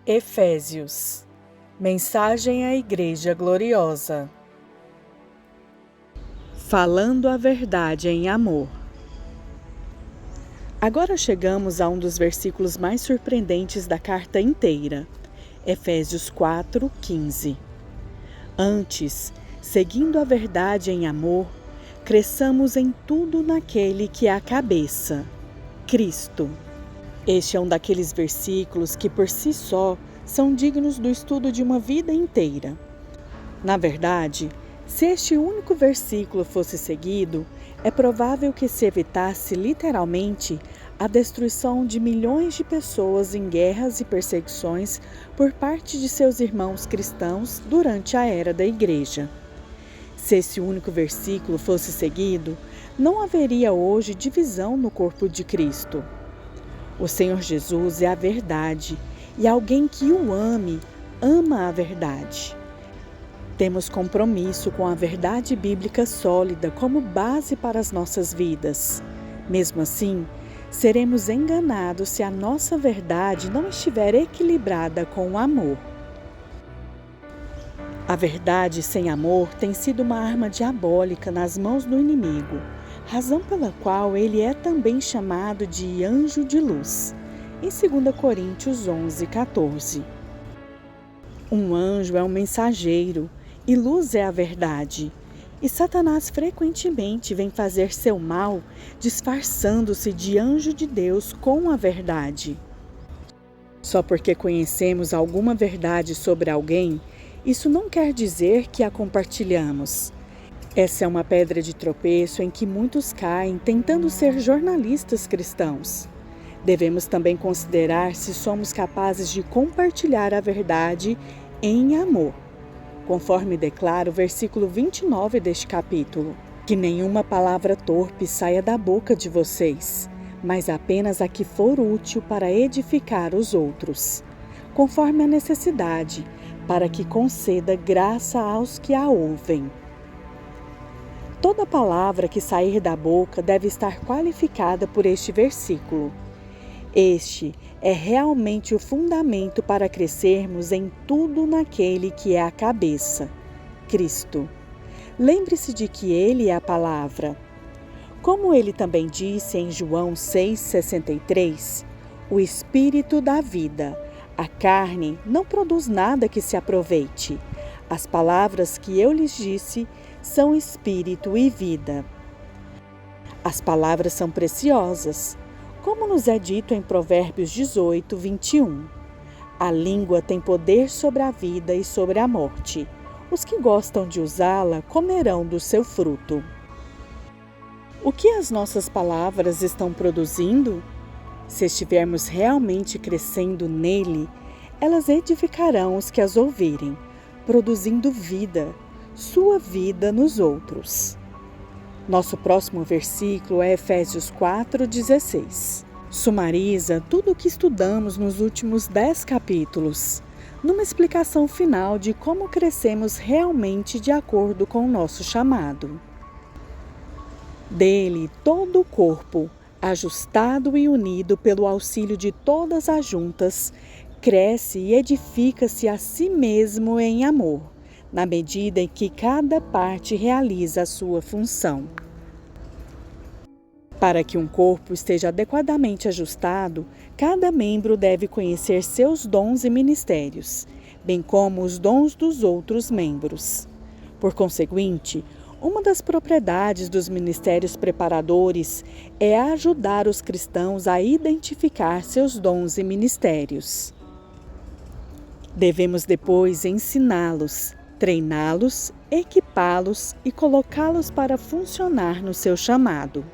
Efésios. Mensagem à Igreja Gloriosa. Falando a verdade em amor. Agora chegamos a um dos versículos mais surpreendentes da carta inteira, Efésios 4:15. Antes, seguindo a verdade em amor, cresçamos em tudo naquele que é a cabeça, Cristo. Este é um daqueles versículos que por si só são dignos do estudo de uma vida inteira. Na verdade, se este único versículo fosse seguido, é provável que se evitasse literalmente a destruição de milhões de pessoas em guerras e perseguições por parte de seus irmãos cristãos durante a era da Igreja. Se esse único versículo fosse seguido, não haveria hoje divisão no corpo de Cristo. O Senhor Jesus é a verdade, e alguém que o ame, ama a verdade. Temos compromisso com a verdade bíblica sólida como base para as nossas vidas. Mesmo assim, seremos enganados se a nossa verdade não estiver equilibrada com o amor. A verdade sem amor tem sido uma arma diabólica nas mãos do inimigo, razão pela qual ele é também chamado de anjo de luz, em 2 Coríntios 11:14. Um anjo é um mensageiro, e luz é a verdade. E Satanás frequentemente vem fazer seu mal, disfarçando-se de anjo de Deus com a verdade. Só porque conhecemos alguma verdade sobre alguém, isso não quer dizer que a compartilhamos. Essa é uma pedra de tropeço em que muitos caem tentando ser jornalistas cristãos. Devemos também considerar se somos capazes de compartilhar a verdade em amor, conforme declara o versículo 29 deste capítulo. Que nenhuma palavra torpe saia da boca de vocês, mas apenas a que for útil para edificar os outros, conforme a necessidade, para que conceda graça aos que a ouvem. Toda palavra que sair da boca deve estar qualificada por este versículo. Este é realmente o fundamento para crescermos em tudo naquele que é a cabeça, Cristo. Lembre-se de que Ele é a palavra. Como ele também disse em João 6,63, o Espírito dá vida, a carne não produz nada que se aproveite. As palavras que eu lhes disse são espírito e vida. As palavras são preciosas, como nos é dito em Provérbios 18:21. A língua tem poder sobre a vida e sobre a morte. Os que gostam de usá-la comerão do seu fruto. O que as nossas palavras estão produzindo? Se estivermos realmente crescendo nele, elas edificarão os que as ouvirem, produzindo vida, sua vida nos outros. Nosso próximo versículo é Efésios 4:16. Sumariza tudo o que estudamos nos últimos 10 capítulos, numa explicação final de como crescemos realmente de acordo com o nosso chamado. Dele, todo o corpo, ajustado e unido pelo auxílio de todas as juntas, cresce e edifica-se a si mesmo em amor, na medida em que cada parte realiza a sua função. Para que um corpo esteja adequadamente ajustado, cada membro deve conhecer seus dons e ministérios, bem como os dons dos outros membros. Por conseguinte, uma das propriedades dos ministérios preparadores é ajudar os cristãos a identificar seus dons e ministérios. Devemos depois ensiná-los, treiná-los, equipá-los e colocá-los para funcionar no seu chamado.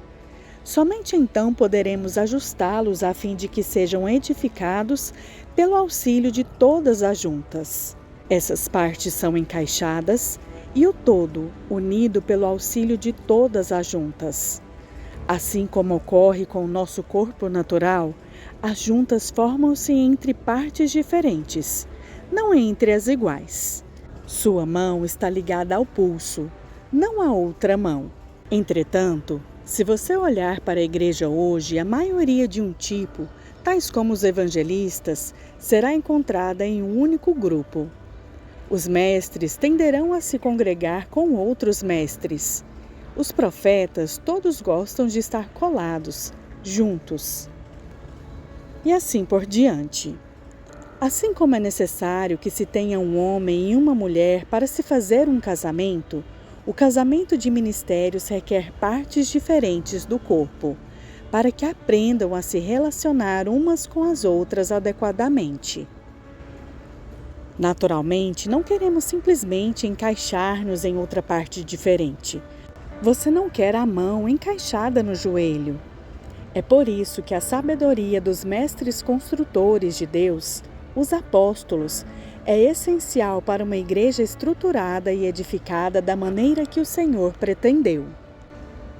Somente então poderemos ajustá-los a fim de que sejam edificados pelo auxílio de todas as juntas. Essas partes são encaixadas e o todo unido pelo auxílio de todas as juntas. Assim como ocorre com o nosso corpo natural, as juntas formam-se entre partes diferentes, não entre as iguais. Sua mão está ligada ao pulso, não à outra mão. Entretanto, Se você olhar para a igreja hoje, a maioria de um tipo, tais como os evangelistas, será encontrada em um único grupo. Os mestres tenderão a se congregar com outros mestres. Os profetas todos gostam de estar colados, juntos. E assim por diante. Assim como é necessário que se tenha um homem e uma mulher para se fazer um casamento, o casamento de ministérios requer partes diferentes do corpo, para que aprendam a se relacionar umas com as outras adequadamente. Naturalmente, não queremos simplesmente encaixar-nos em outra parte diferente. Você não quer a mão encaixada no joelho. É por isso que a sabedoria dos mestres construtores de Deus, os apóstolos, é essencial para uma igreja estruturada e edificada da maneira que o Senhor pretendeu.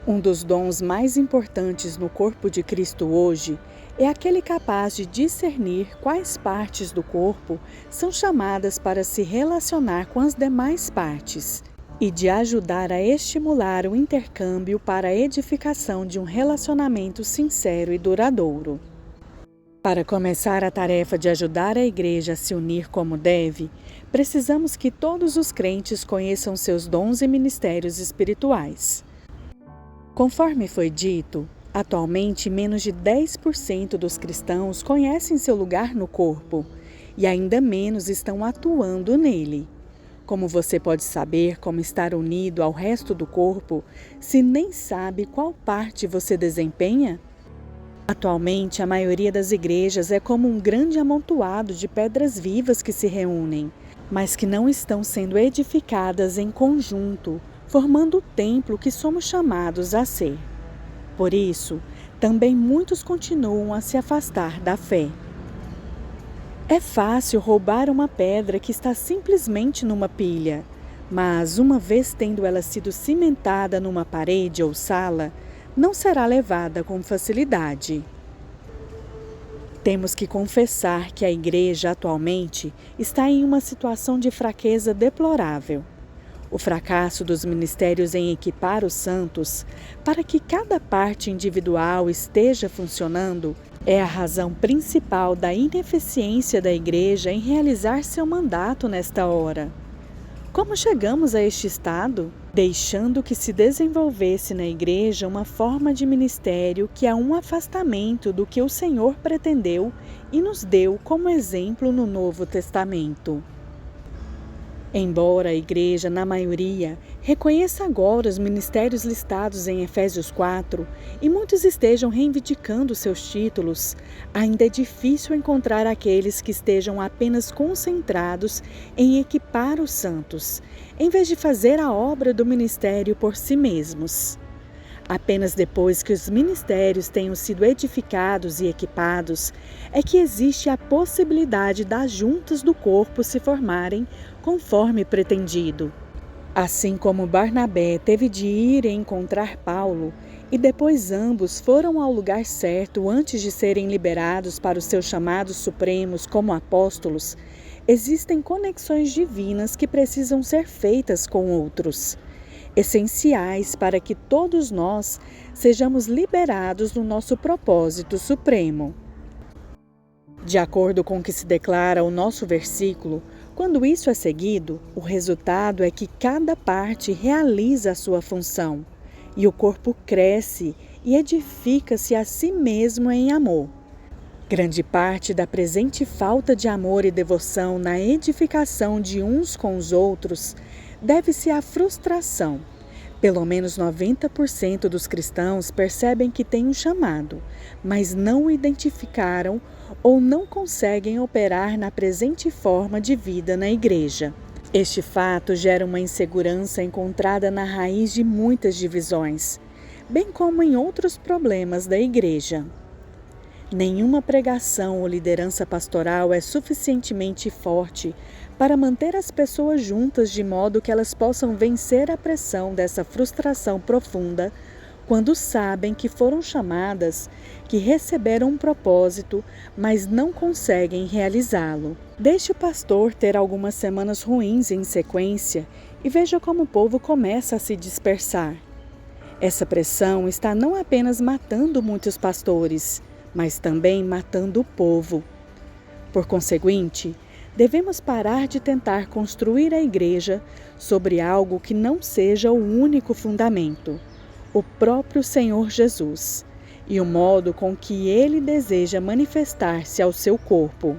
Um dos dons mais importantes no corpo de Cristo hoje é aquele capaz de discernir quais partes do corpo são chamadas para se relacionar com as demais partes e de ajudar a estimular o intercâmbio para a edificação de um relacionamento sincero e duradouro. Para começar a tarefa de ajudar a igreja a se unir como deve, precisamos que todos os crentes conheçam seus dons e ministérios espirituais. Conforme foi dito, atualmente menos de 10% dos cristãos conhecem seu lugar no corpo e ainda menos estão atuando nele. Como você pode saber como estar unido ao resto do corpo se nem sabe qual parte você desempenha? Atualmente, a maioria das igrejas é como um grande amontoado de pedras vivas que se reúnem, mas que não estão sendo edificadas em conjunto, formando o templo que somos chamados a ser. Por isso, também muitos continuam a se afastar da fé. É fácil roubar uma pedra que está simplesmente numa pilha, mas uma vez tendo ela sido cimentada numa parede ou sala, não será levada com facilidade. Temos que confessar que a igreja atualmente está em uma situação de fraqueza deplorável. O fracasso dos ministérios em equipar os santos para que cada parte individual esteja funcionando é a razão principal da ineficiência da igreja em realizar seu mandato nesta hora. Como chegamos a este estado? Deixando que se desenvolvesse na igreja uma forma de ministério que é um afastamento do que o Senhor pretendeu e nos deu como exemplo no Novo Testamento. Embora a igreja, na maioria, reconheça agora os ministérios listados em Efésios 4 e muitos estejam reivindicando seus títulos, ainda é difícil encontrar aqueles que estejam apenas concentrados em equipar os santos, em vez de fazer a obra do ministério por si mesmos. Apenas depois que os ministérios tenham sido edificados e equipados, é que existe a possibilidade das juntas do corpo se formarem conforme pretendido. Assim como Barnabé teve de ir encontrar Paulo, e depois ambos foram ao lugar certo antes de serem liberados para os seus chamados supremos como apóstolos, existem conexões divinas que precisam ser feitas com outros, essenciais para que todos nós sejamos liberados no nosso propósito supremo. De acordo com o que se declara o nosso versículo, quando isso é seguido, o resultado é que cada parte realiza a sua função, e o corpo cresce e edifica-se a si mesmo em amor. Grande parte da presente falta de amor e devoção na edificação de uns com os outros deve-se à frustração. Pelo menos 90% dos cristãos percebem que têm um chamado, mas não o identificaram ou não conseguem operar na presente forma de vida na igreja. Este fato gera uma insegurança encontrada na raiz de muitas divisões, bem como em outros problemas da igreja. Nenhuma pregação ou liderança pastoral é suficientemente forte para manter as pessoas juntas de modo que elas possam vencer a pressão dessa frustração profunda quando sabem que foram chamadas, que receberam um propósito, mas não conseguem realizá-lo. Deixe o pastor ter algumas semanas ruins em sequência e veja como o povo começa a se dispersar. Essa pressão está não apenas matando muitos pastores, mas também matando o povo. Por conseguinte, devemos parar de tentar construir a igreja sobre algo que não seja o único fundamento, o próprio Senhor Jesus, e o modo com que ele deseja manifestar-se ao seu corpo.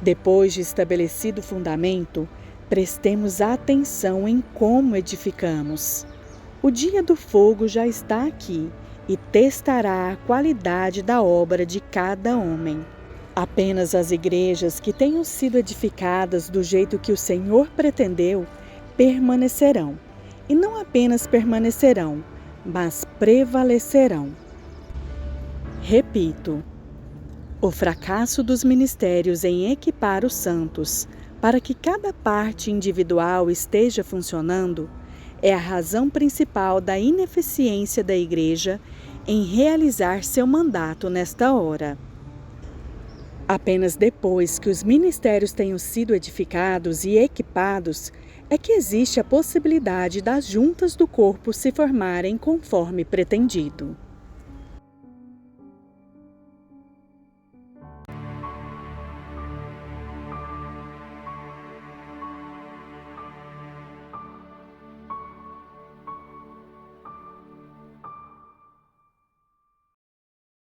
Depois de estabelecido o fundamento, prestemos atenção em como edificamos. O dia do fogo já está aqui e testará a qualidade da obra de cada homem. Apenas as igrejas que tenham sido edificadas do jeito que o Senhor pretendeu permanecerão. E não apenas permanecerão, mas prevalecerão. Repito, o fracasso dos ministérios em equipar os santos para que cada parte individual esteja funcionando é a razão principal da ineficiência da igreja em realizar seu mandato nesta hora. Apenas depois que os ministérios tenham sido edificados e equipados é que existe a possibilidade das juntas do corpo se formarem conforme pretendido.